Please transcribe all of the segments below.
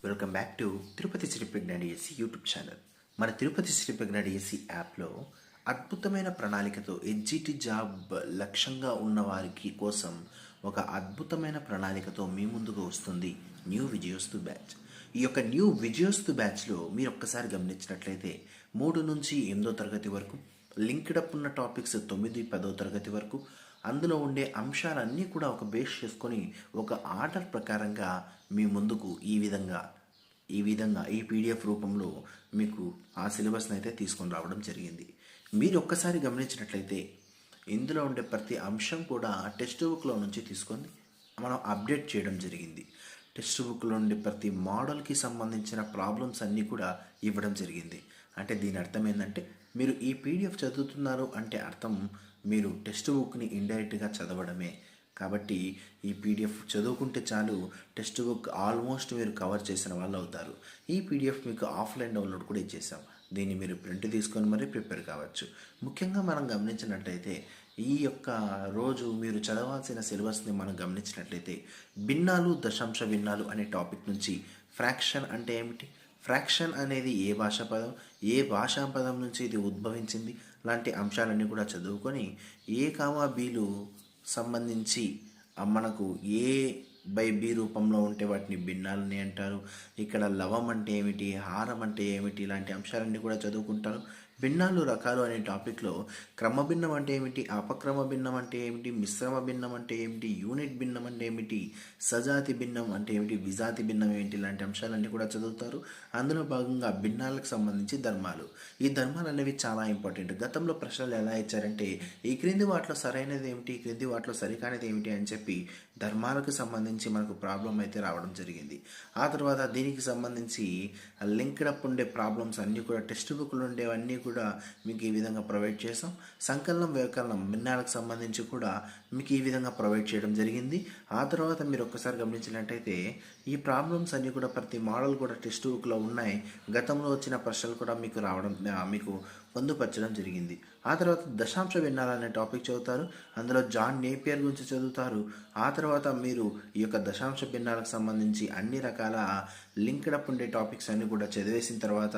Welcome back to Tirupati Sri Prajna DSC YouTube channel. మన Tirupati Sri Prajna DSC యాప్లో అద్భుతమైన ప్రణాళికతో ఎడ్జిటి జాబ్ లక్ష్యంగా ఉన్న వారికి కోసం ఒక అద్భుతమైన ప్రణాళికతో మీ ముందుకు వస్తుంది న్యూ విజయోస్తు బ్యాచ్. ఈ యొక్క న్యూ విజయోస్తు బ్యాచ్లో మీరు ఒక్కసారి గమనించినట్లయితే 3 నుంచి 8వ తరగతి వరకు లింక్డప్ ఉన్న టాపిక్స్ 9, 10వ తరగతి వరకు అందులో ఉండే అంశాలన్నీ కూడా ఒక బేస్ చేసుకొని ఒక ఆర్డర్ ప్రకారంగా మీ ముందుకు ఈ విధంగా ఈ పీడిఎఫ్ రూపంలో మీకు ఆ సిలబస్ని అయితే తీసుకొని రావడం జరిగింది. మీరు ఒక్కసారి గమనించినట్లయితే ఇందులో ఉండే ప్రతి అంశం కూడా టెక్స్ట్ బుక్లో నుంచి తీసుకొని మనం అప్డేట్ చేయడం జరిగింది. టెక్స్ట్ బుక్లో ఉండే ప్రతి మోడల్కి సంబంధించిన ప్రాబ్లమ్స్ అన్నీ కూడా ఇవ్వడం జరిగింది. అంటే దీని అర్థం ఏంటంటే మీరు ఈ పీడిఎఫ్ చదువుతున్నారు అంటే అర్థం మీరు టెక్స్ట్ బుక్ని ఇండైరెక్ట్గా చదవడమే. కాబట్టి ఈ పీడిఎఫ్ చదువుకుంటే చాలు, టెక్స్ట్ బుక్ ఆల్మోస్ట్ మీరు కవర్ చేసిన వాళ్ళు అవుతారు. ఈ పీడిఎఫ్ మీకు ఆఫ్లైన్ డౌన్లోడ్ కూడా ఇచ్చేసాం. దీన్ని మీరు ప్రింట్ తీసుకొని మరీ ప్రిపేర్ కావచ్చు. ముఖ్యంగా మనం గమనించినట్లయితే ఈ యొక్క రోజు మీరు చదవాల్సిన సిలబస్ని మనం గమనించినట్లయితే భిన్నాలు, దశాంశ భిన్నాలు అనే టాపిక్ నుంచి ఫ్రాక్షన్ అంటే ఏమిటి, ఫ్రాక్షన్ అనేది ఏ భాషా పదం, ఏ భాషా పదం నుంచి ఇది ఉద్భవించింది లాంటి అంశాలన్నీ కూడా చదువుకొని ఏ కామా బీలు సంబంధించి మనకు ఏ బై బి రూపంలో ఉంటే వాటిని భిన్నాలని అంటారు, ఇక్కడ లవం అంటే ఏమిటి, హారం అంటే ఏమిటి, ఇలాంటి అంశాలన్నీ కూడా చదువుకుంటారు. భిన్నాలు రకాలు అనే టాపిక్లో క్రమభిన్నం అంటే ఏమిటి, అపక్రమ భిన్నం అంటే ఏమిటి, మిశ్రమ భిన్నం అంటే ఏమిటి, యూనిట్ భిన్నం అంటే ఏమిటి, సజాతి భిన్నం అంటే ఏమిటి, విజాతి భిన్నం ఏమిటి, ఇలాంటి అంశాలన్నీ కూడా చదువుతారు. అందులో భాగంగా భిన్నాలకు సంబంధించి ధర్మాలు, ఈ ధర్మాలు అనేవి చాలా ఇంపార్టెంట్. గతంలో ప్రశ్నలు ఎలా ఇచ్చారంటే ఈ క్రింది వాటిలో సరైనది ఏమిటి, ఈ క్రింది వాటిలో సరికానిది ఏమిటి అని చెప్పి ధర్మాలకు సంబంధించి మనకు ప్రాబ్లం అయితే రావడం జరిగింది. ఆ తర్వాత దీనికి సంబంధించి లింక్డప్ ఉండే ప్రాబ్లమ్స్ అన్నీ కూడా టెక్స్ట్ బుక్లో ఉండేవన్నీ కూడా మీకు ఈ విధంగా ప్రొవైడ్ చేసాం. సంకలనం, వ్యవకలనం, భిన్నాలకు సంబంధించి కూడా మీకు ఈ విధంగా ప్రొవైడ్ చేయడం జరిగింది. ఆ తర్వాత మీరు ఒక్కసారి గమనించినట్టయితే ఈ ప్రాబ్లమ్స్ అన్నీ కూడా ప్రతి మోడల్ కూడా టెక్స్ట్ బుక్లో ఉన్నాయి. గతంలో వచ్చిన ప్రశ్నలు కూడా మీకు రావడం మీకు పొందుపరచడం జరిగింది. ఆ తర్వాత దశాంశ భిన్నాలు అనే టాపిక్ చదువుతారు. అందులో జాన్ నేపియర్ గురించి చదువుతారు. ఆ తర్వాత మీరు ఈ యొక్క దశాంశ భిన్నాలకు సంబంధించి అన్ని రకాల లింక్డప్ ఉండే టాపిక్స్ అన్ని కూడా చదివేసిన తర్వాత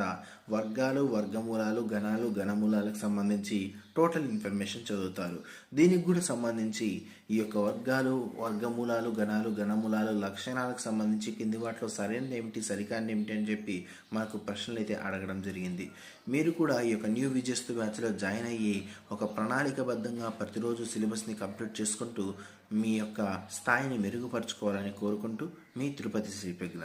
వర్గాలు, వర్గమూలాలు, గణాలు, ఘనమూలాలకు సంబంధించి టోటల్ ఇన్ఫర్మేషన్ చదువుతారు. దీనికి కూడా సంబంధించి ఈ యొక్క వర్గాలు, వర్గమూలాలు, గణాలు, ఘనమూలాలు, లక్షణాలకు సంబంధించి కింది వాటిలో సరైనది ఏమిటి, సరికానిది ఏమిటి అని చెప్పి మనకు ప్రశ్నలు అయితే అడగడం జరిగింది. మీరు కూడా ఈ యొక్క న్యూ విజయోస్తు బ్యాచ్లో జాయిన్ అయ్యి ఒక ప్రణాళికబద్ధంగా ప్రతిరోజు సిలబస్ని కంప్లీట్ చేసుకుంటూ మీ యొక్క స్థాయిని మెరుగుపరచుకోవాలని కోరుకుంటూ మీ తిరుపతి శ్రీ ప్రజ్ఞ.